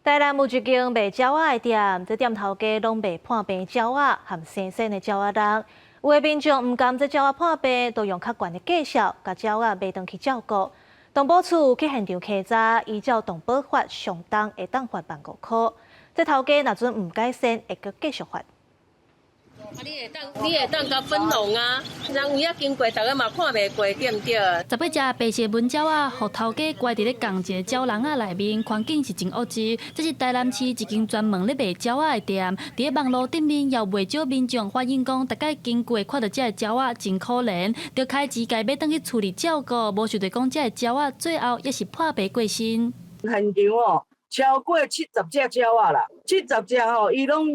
台南有一间卖鸟仔的店，这店头家拢卖破病鸟仔和生生的鸟仔肉。有的民众唔甘这鸟仔破病，都用较悬的价数，甲鸟仔卖回去照顾。动保处去现场稽查，依照动保法上当会当罚15块。这头家若准唔改善，会阁继续罚。你会当甲粉弄啊，人有影经过，大家嘛看袂过，对唔对？18只白色文鸟仔，互头家关伫咧共一个鸟笼仔内面，环境是真恶质。这是台南市一间专门咧卖鸟仔的店，伫咧网络顶面也有袂少民众反映讲，大概经过看到这个鸟仔真可怜，着开钱家要转去处理照顾，无想到讲这个鸟仔最后也是破病过身。现场哦。超过70只鸟仔啦，70只吼，伊拢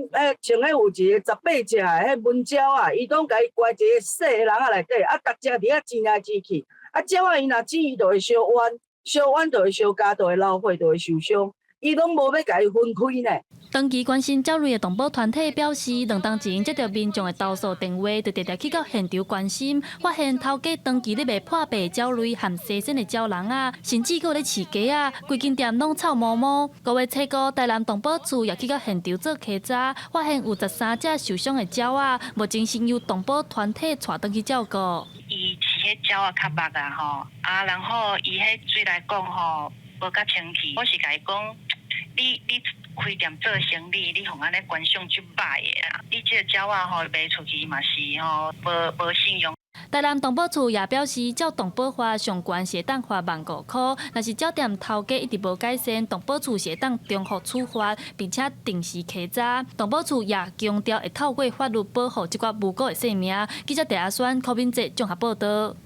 像有一个18只的文鸟啊，伊拢甲伊关一个细的笼仔内底，啊，逐只伫遐挤来挤去，啊，鸟仔伊若挤伊就会烧弯，烧弯就会烧焦，就会流血，就会受伤，伊拢无要甲伊分开呢。长期关心鸟类的动保团体表示，2当前接到民众的投诉电话，就直接去到现场关心，发现头家长期咧卖破病鸟类和生生的鸟笼啊，甚至搁咧饲鸡啊，规间店拢臭毛毛。5月初5，台南动保处也去到现场做稽查，发现有13只受伤的鸟啊，目前先由动保团体带回去照顾。伊饲迄鸟啊较目啊吼，然后伊迄水来讲吼，无甲清气。我是甲伊讲，你开店做生意，你互安尼观赏就歹的啦。你这个鸟啊吼卖出去嘛是吼无信用。台南动保处也表示，照动保法上悬是会当罚15块，若是鸟店头家一直无改善，动保处是会当中复处罚，并且定时稽查。动保处也强调会透过法律保护这寡无辜的性命。记者戴阿轩、柯敏哲综合报道。